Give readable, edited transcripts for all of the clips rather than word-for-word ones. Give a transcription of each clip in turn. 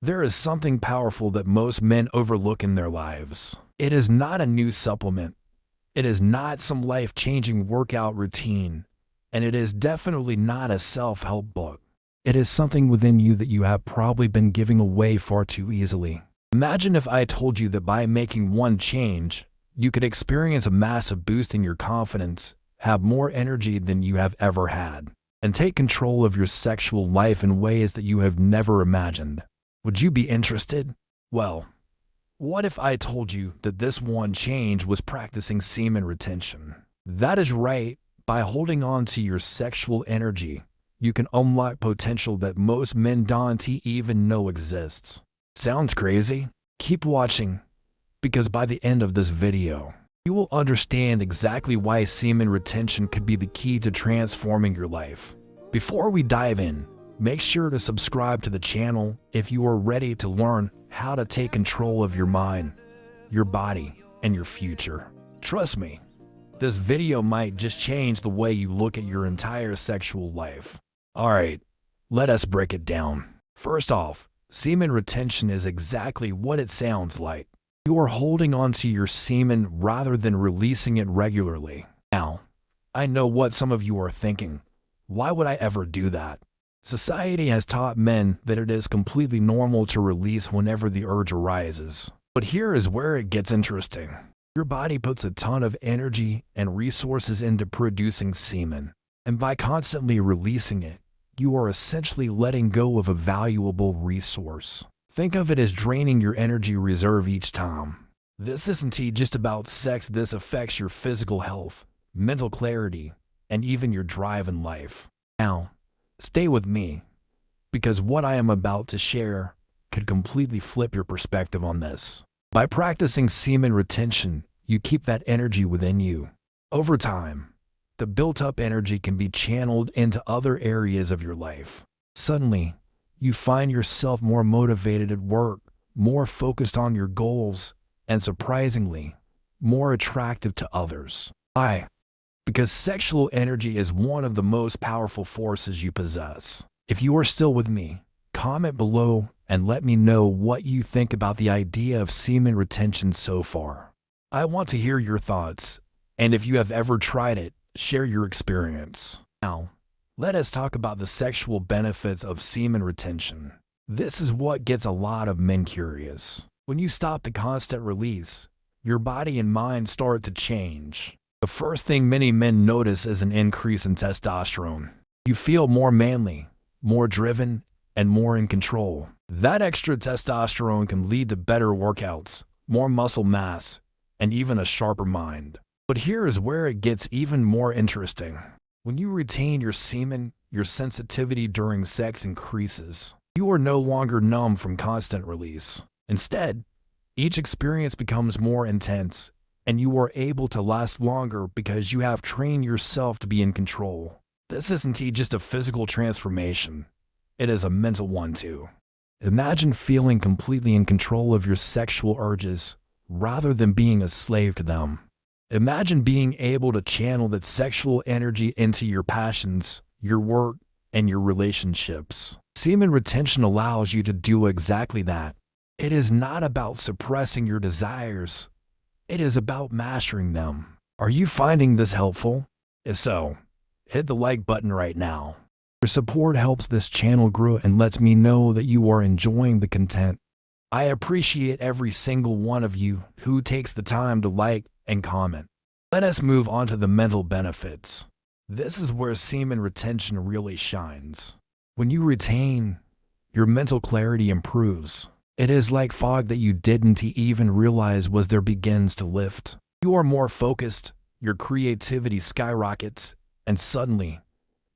There is something powerful that most men overlook in their lives. It is not a new supplement. It is not some life-changing workout routine. And it is definitely not a self-help book. It is something within you that you have probably been giving away far too easily. Imagine if I told you that by making one change, you could experience a massive boost in your confidence, have more energy than you have ever had, and take control of your sexual life in ways that you have never imagined. Would you be interested? Well, what if I told you that this one change was practicing semen retention? That is right. By holding on to your sexual energy, you can unlock potential that most men don't even know exists. Sounds crazy? Keep watching, because by the end of this video, you will understand exactly why semen retention could be the key to transforming your life. Before we dive in, make sure to subscribe to the channel if you are ready to learn how to take control of your mind, your body, and your future. Trust me, this video might just change the way you look at your entire sexual life. Alright, let us break it down. First off, semen retention is exactly what it sounds like. You are holding on to your semen rather than releasing it regularly. Now, I know what some of you are thinking. Why would I ever do that? Society has taught men that it is completely normal to release whenever the urge arises. But here is where it gets interesting. Your body puts a ton of energy and resources into producing semen, and by constantly releasing it, you are essentially letting go of a valuable resource. Think of it as draining your energy reserve each time. This isn't just about sex, this affects your physical health, mental clarity, and even your drive in life. Now, stay with me, because what I am about to share could completely flip your perspective on this. By practicing semen retention, you keep that energy within you. Over time, the built-up energy can be channeled into other areas of your life. Suddenly, you find yourself more motivated at work, more focused on your goals, and surprisingly, more attractive to others. Why? Because sexual energy is one of the most powerful forces you possess. If you are still with me, comment below and let me know what you think about the idea of semen retention so far. I want to hear your thoughts, and if you have ever tried it, share your experience. Now, let us talk about the sexual benefits of semen retention. This is what gets a lot of men curious. When you stop the constant release, your body and mind start to change. The first thing many men notice is an increase in testosterone. You feel more manly, more driven, and more in control. That extra testosterone can lead to better workouts, more muscle mass, and even a sharper mind. But here is where it gets even more interesting. When you retain your semen, your sensitivity during sex increases. You are no longer numb from constant release. Instead, each experience becomes more intense, and you are able to last longer because you have trained yourself to be in control. This isn't just a physical transformation. It is a mental one too. Imagine feeling completely in control of your sexual urges, rather than being a slave to them. Imagine being able to channel that sexual energy into your passions, your work, and your relationships. Semen retention allows you to do exactly that. It is not about suppressing your desires. It is about mastering them. Are you finding this helpful? If so, hit the like button right now. Your support helps this channel grow and lets me know that you are enjoying the content. I appreciate every single one of you who takes the time to like and comment. Let us move on to the mental benefits. This is where semen retention really shines. When you retain, your mental clarity improves. It is like fog that you didn't even realize was there begins to lift. You are more focused, your creativity skyrockets, and suddenly,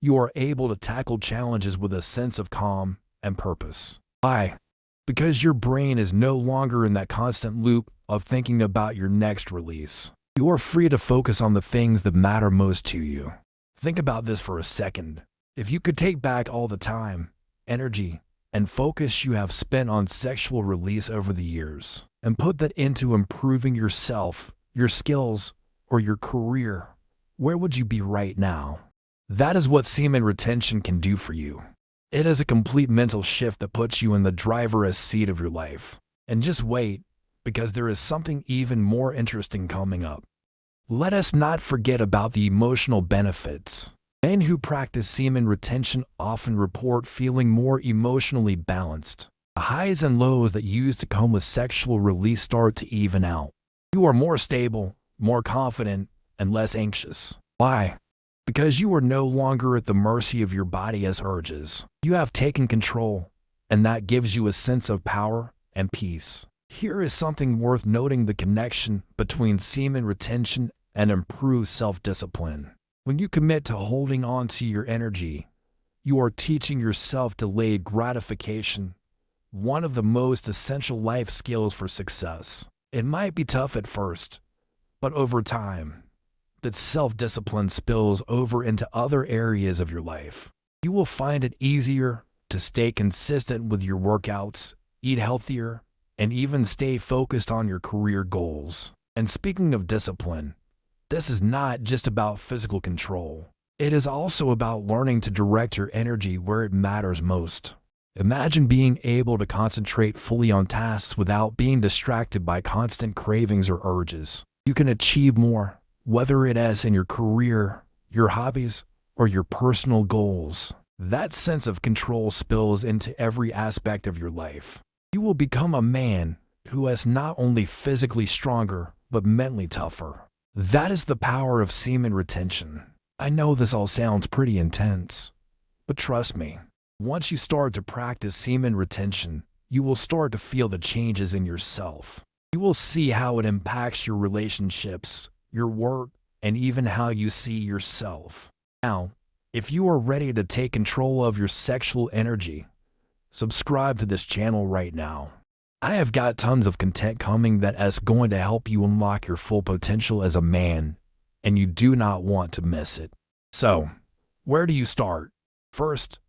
you are able to tackle challenges with a sense of calm and purpose. Why? Because your brain is no longer in that constant loop of thinking about your next release. You are free to focus on the things that matter most to you. Think about this for a second. If you could take back all the time, energy, and focus you have spent on sexual release over the years, and put that into improving yourself, your skills, or your career, where would you be right now? That is what semen retention can do for you. It is a complete mental shift that puts you in the driver's seat of your life. And just wait, because there is something even more interesting coming up. Let us not forget about the emotional benefits. Men who practice semen retention often report feeling more emotionally balanced. The highs and lows that used to come with sexual release start to even out. You are more stable, more confident, and less anxious. Why? Because you are no longer at the mercy of your body's urges. You have taken control, and that gives you a sense of power and peace. Here is something worth noting: the connection between semen retention and improved self-discipline. When you commit to holding on to your energy, you are teaching yourself delayed gratification, one of the most essential life skills for success. It might be tough at first, but over time, that self-discipline spills over into other areas of your life. You will find it easier to stay consistent with your workouts, eat healthier, and even stay focused on your career goals. And speaking of discipline, this is not just about physical control. It is also about learning to direct your energy where it matters most. Imagine being able to concentrate fully on tasks without being distracted by constant cravings or urges. You can achieve more, whether it is in your career, your hobbies, or your personal goals. That sense of control spills into every aspect of your life. You will become a man who is not only physically stronger, but mentally tougher. That is the power of semen retention. I know this all sounds pretty intense, but trust me, once you start to practice semen retention, you will start to feel the changes in yourself. You will see how it impacts your relationships, your work, and even how you see yourself. Now, if you are ready to take control of your sexual energy, subscribe to this channel right now. I have got tons of content coming that is going to help you unlock your full potential as a man, and you do not want to miss it. So, where do you start? First,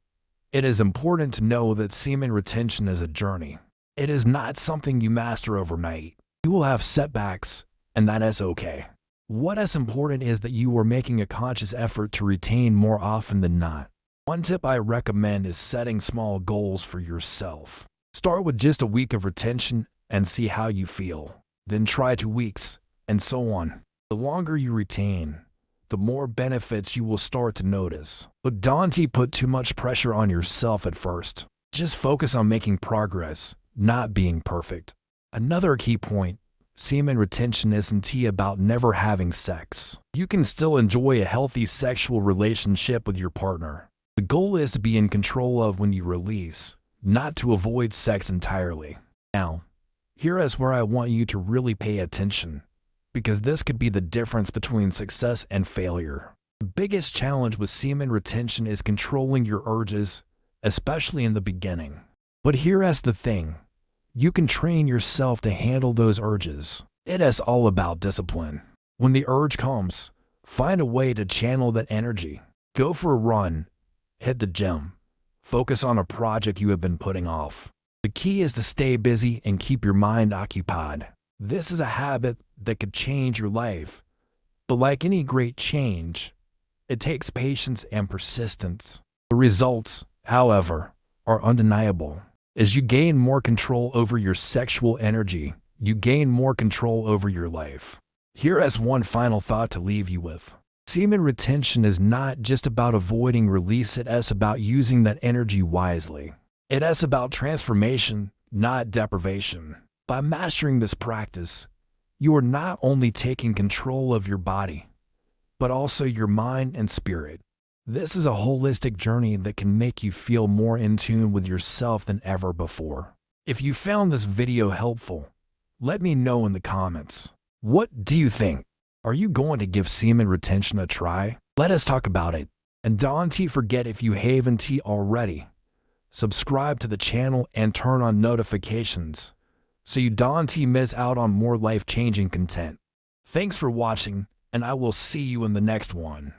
it is important to know that semen retention is a journey. It is not something you master overnight. You will have setbacks, and that is okay. What is important is that you are making a conscious effort to retain more often than not. One tip I recommend is setting small goals for yourself. Start with just a week of retention and see how you feel. Then try 2 weeks, and so on. The longer you retain, the more benefits you will start to notice. But don't put too much pressure on yourself at first. Just focus on making progress, not being perfect. Another key point: semen retention isn't about never having sex. You can still enjoy a healthy sexual relationship with your partner. The goal is to be in control of when you release, not to avoid sex entirely. Now, here is where I want you to really pay attention, because this could be the difference between success and failure. The biggest challenge with semen retention is controlling your urges, especially in the beginning. But here is the thing: you can train yourself to handle those urges. It is all about discipline. When the urge comes, find a way to channel that energy. Go for a run, hit the gym, focus on a project you have been putting off. The key is to stay busy and keep your mind occupied. This is a habit that could change your life. But like any great change, it takes patience and persistence. The results, however, are undeniable. As you gain more control over your sexual energy, you gain more control over your life. Here is one final thought to leave you with. Semen retention is not just about avoiding release, it is about using that energy wisely. It is about transformation, not deprivation. By mastering this practice, you are not only taking control of your body, but also your mind and spirit. This is a holistic journey that can make you feel more in tune with yourself than ever before. If you found this video helpful, let me know in the comments. What do you think? Are you going to give semen retention a try? Let us talk about it. And don't forget, if you haven't already, subscribe to the channel and turn on notifications so you don't miss out on more life-changing content. Thanks for watching, and I will see you in the next one.